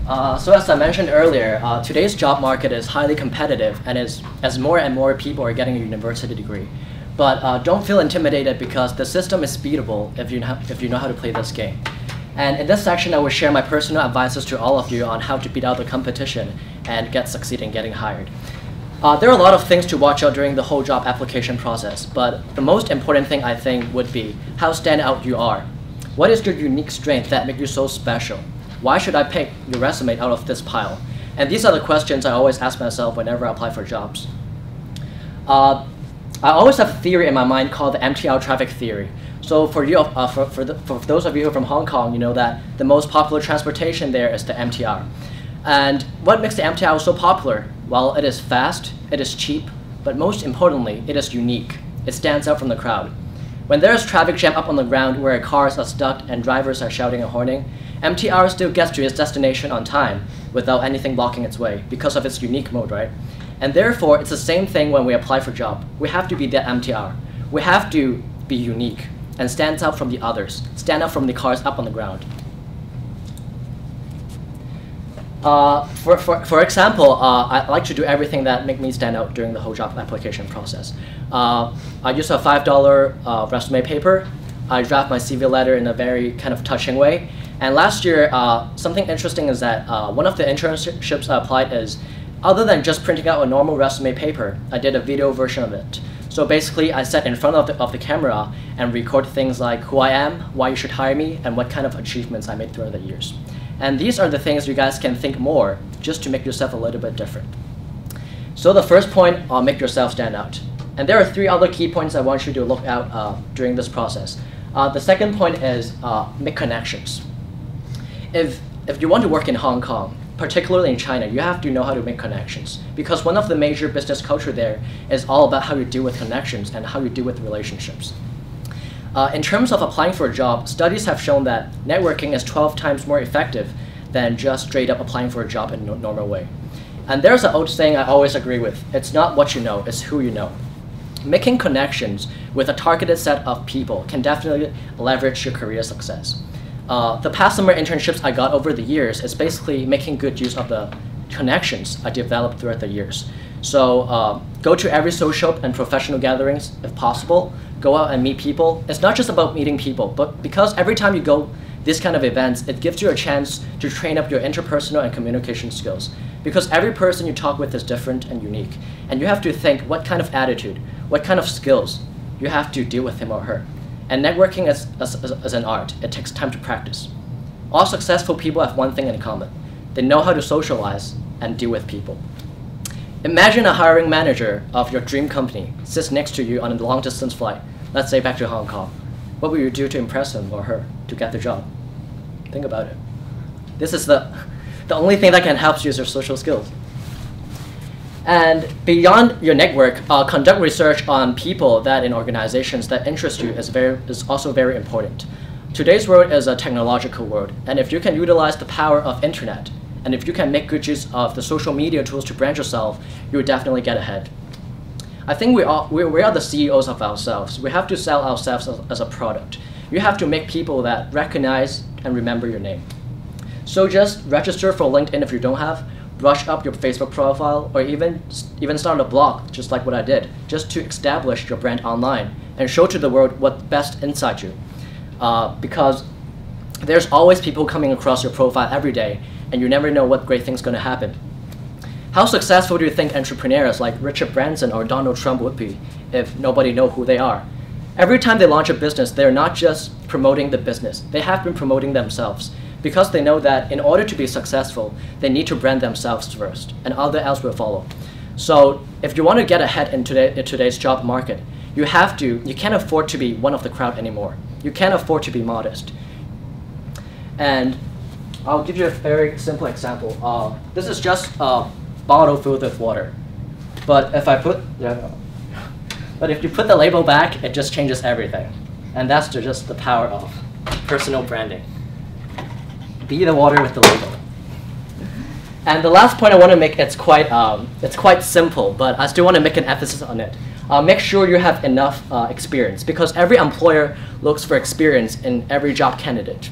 So as I mentioned earlier, today's job market is highly competitive and as more and more people are getting a university degree. But don't feel intimidated because the system is beatable if you know how to play this game. And in this section, I will share my personal advices to all of you on how to beat out the competition and succeed in getting hired. There are a lot of things to watch out during the whole job application process, but the most important thing I think would be how standout you are. What is your unique strength that makes you so special? Why should I pick your resume out of this pile? And these are the questions I always ask myself whenever I apply for jobs. I always have a theory in my mind called the MTR traffic theory. So for those of you who are from Hong Kong, you know that the most popular transportation there is the MTR. And what makes the MTR so popular? Well, it is fast, it is cheap, but most importantly, it is unique. It stands out from the crowd. When there is traffic jam up on the ground where cars are stuck and drivers are shouting and horning, MTR still gets to its destination on time without anything blocking its way because of its unique mode, right? And therefore, it's the same thing when we apply for a job. We have to be that MTR. We have to be unique and stand out from the others, stand out from the cars up on the ground. For example, I like to do everything that make me stand out during the whole job application process. I use a $5 resume paper. I draft my CV letter in a very kind of touching way. And last year, something interesting is that one of the internships I applied is, other than just printing out a normal resume paper, I did a video version of it. So basically, I sat in front of the camera and record things like who I am, why you should hire me, and what kind of achievements I made throughout the years. And these are the things you guys can think more just to make yourself a little bit different. So the first point, make yourself stand out. And there are 3 other key points I want you to look out during this process. The second point is make connections. If you want to work in Hong Kong, particularly in China, you have to know how to make connections, because one of the major business culture there is all about how you deal with connections and how you deal with relationships. In terms of applying for a job, studies have shown that networking is 12 times more effective than just straight up applying for a job in a normal way. And there's an old saying I always agree with: it's not what you know, it's who you know. Making connections with a targeted set of people can definitely leverage your career success. The past summer internships I got over the years is basically making good use of the connections I developed throughout the years. So go to every social and professional gatherings if possible. Go out and meet people. It's not just about meeting people, but because every time you go these kind of events, it gives you a chance to train up your interpersonal and communication skills. Because every person you talk with is different and unique. And you have to think what kind of attitude, what kind of skills you have to deal with him or her. And networking is an art. It takes time to practice. All successful people have one thing in common. They know how to socialize and deal with people. Imagine a hiring manager of your dream company sits next to you on a long-distance flight, let's say back to Hong Kong. What will you do to impress him or her to get the job? Think about it. This is the only thing that can help you is your social skills. And beyond your network, conduct research on people that in organizations that interest you is also very important. Today's world is a technological world, and if you can utilize the power of internet, and if you can make good use of the social media tools to brand yourself, you will definitely get ahead. I think we are the CEOs of ourselves. We have to sell ourselves as a product. You have to make people that recognize and remember your name. So just register for LinkedIn if you don't have, brush up your Facebook profile, or even start a blog, just like what I did, just to establish your brand online and show to the world what's best inside you. Because there's always people coming across your profile every day, and you never know what great thing's going to happen. How successful do you think entrepreneurs like Richard Branson or Donald Trump would be if nobody knows who they are? Every time they launch a business, they're not just promoting the business. They have been promoting themselves because they know that in order to be successful, they need to brand themselves first, and all else will follow. So if you want to get ahead in today's job market, you can't afford to be one of the crowd anymore. You can't afford to be modest. And I'll give you a very simple example. This is just a bottle filled with water. But if you put the label back, it just changes everything. And that's just the power of personal branding. Be the water with the label. And the last point I want to make, it's quite simple, but I still want to make an emphasis on it. Make sure you have enough experience, because every employer looks for experience in every job candidate.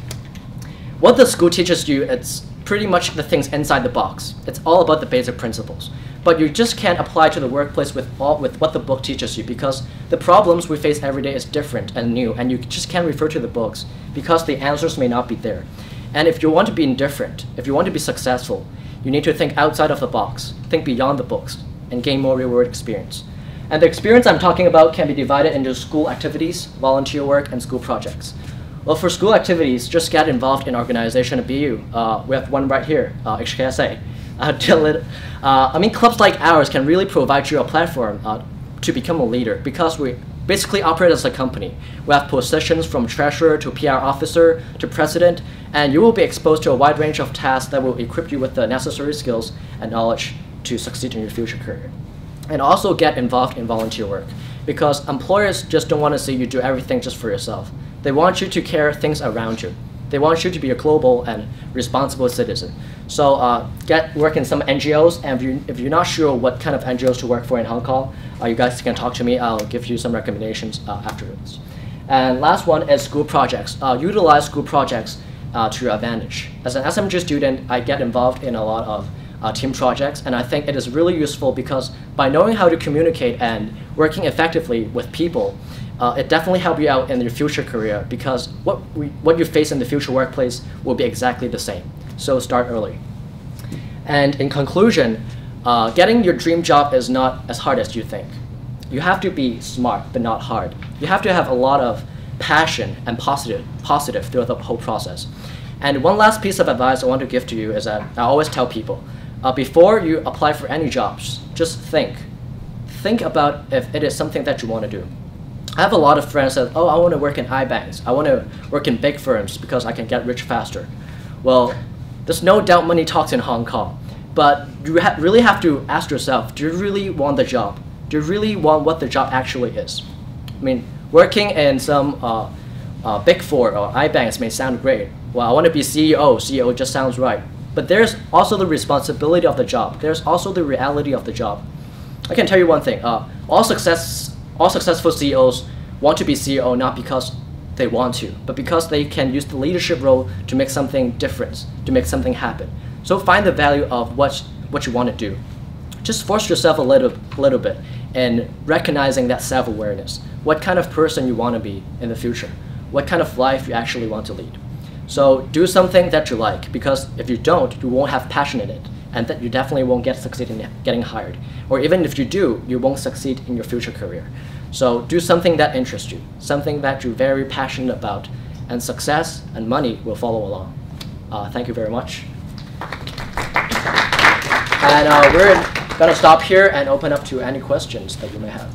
What the school teaches you, it's pretty much the things inside the box. It's all about the basic principles. But you just can't apply to the workplace with what the book teaches you, because the problems we face every day is different and new, and you just can't refer to the books because the answers may not be there. And if you want to be indifferent, if you want to be successful, you need to think outside of the box, think beyond the books, and gain more real-world experience. And the experience I'm talking about can be divided into school activities, volunteer work, and school projects. Well, for school activities, just get involved in organization at BU. We have one right here, HKSA. Clubs like ours can really provide you a platform to become a leader, because we basically operate as a company. We have positions from treasurer to PR officer to president, and you will be exposed to a wide range of tasks that will equip you with the necessary skills and knowledge to succeed in your future career. And also get involved in volunteer work, because employers just don't want to see you do everything just for yourself. They want you to care things around you. They want you to be a global and responsible citizen. So get work in some NGOs, and if you're not sure what kind of NGOs to work for in Hong Kong, you guys can talk to me. I'll give you some recommendations afterwards. And last one is school projects. Utilize school projects to your advantage. As an SMG student, I get involved in a lot of team projects, and I think it is really useful because by knowing how to communicate and working effectively with people, it definitely helps you out in your future career, because what you face in the future workplace will be exactly the same. So start early. And in conclusion, getting your dream job is not as hard as you think. You have to be smart, but not hard. You have to have a lot of passion and positive throughout the whole process. And one last piece of advice I want to give to you is that I always tell people, before you apply for any jobs, just think. Think about if it is something that you want to do. I have a lot of friends that, oh, I want to work in iBanks. I want to work in big firms because I can get rich faster. Well, there's no doubt money talks in Hong Kong. But you really have to ask yourself, do you really want the job? Do you really want what the job actually is? I mean, working in some big four or iBanks may sound great. Well, I want to be CEO. CEO just sounds right. But there's also the responsibility of the job. There's also the reality of the job. I can tell you one thing. All successful CEOs want to be CEO not because they want to, but because they can use the leadership role to make something different, to make something happen. So find the value of what you want to do. Just force yourself a little bit in recognizing that self-awareness. What kind of person you want to be in the future. What kind of life you actually want to lead. So do something that you like, because if you don't, you won't have passion in it, and that you definitely won't succeed in getting hired. Or even if you do, you won't succeed in your future career. So do something that interests you, something that you're very passionate about, and success and money will follow along. Thank you very much. And we're going to stop here and open up to any questions that you may have.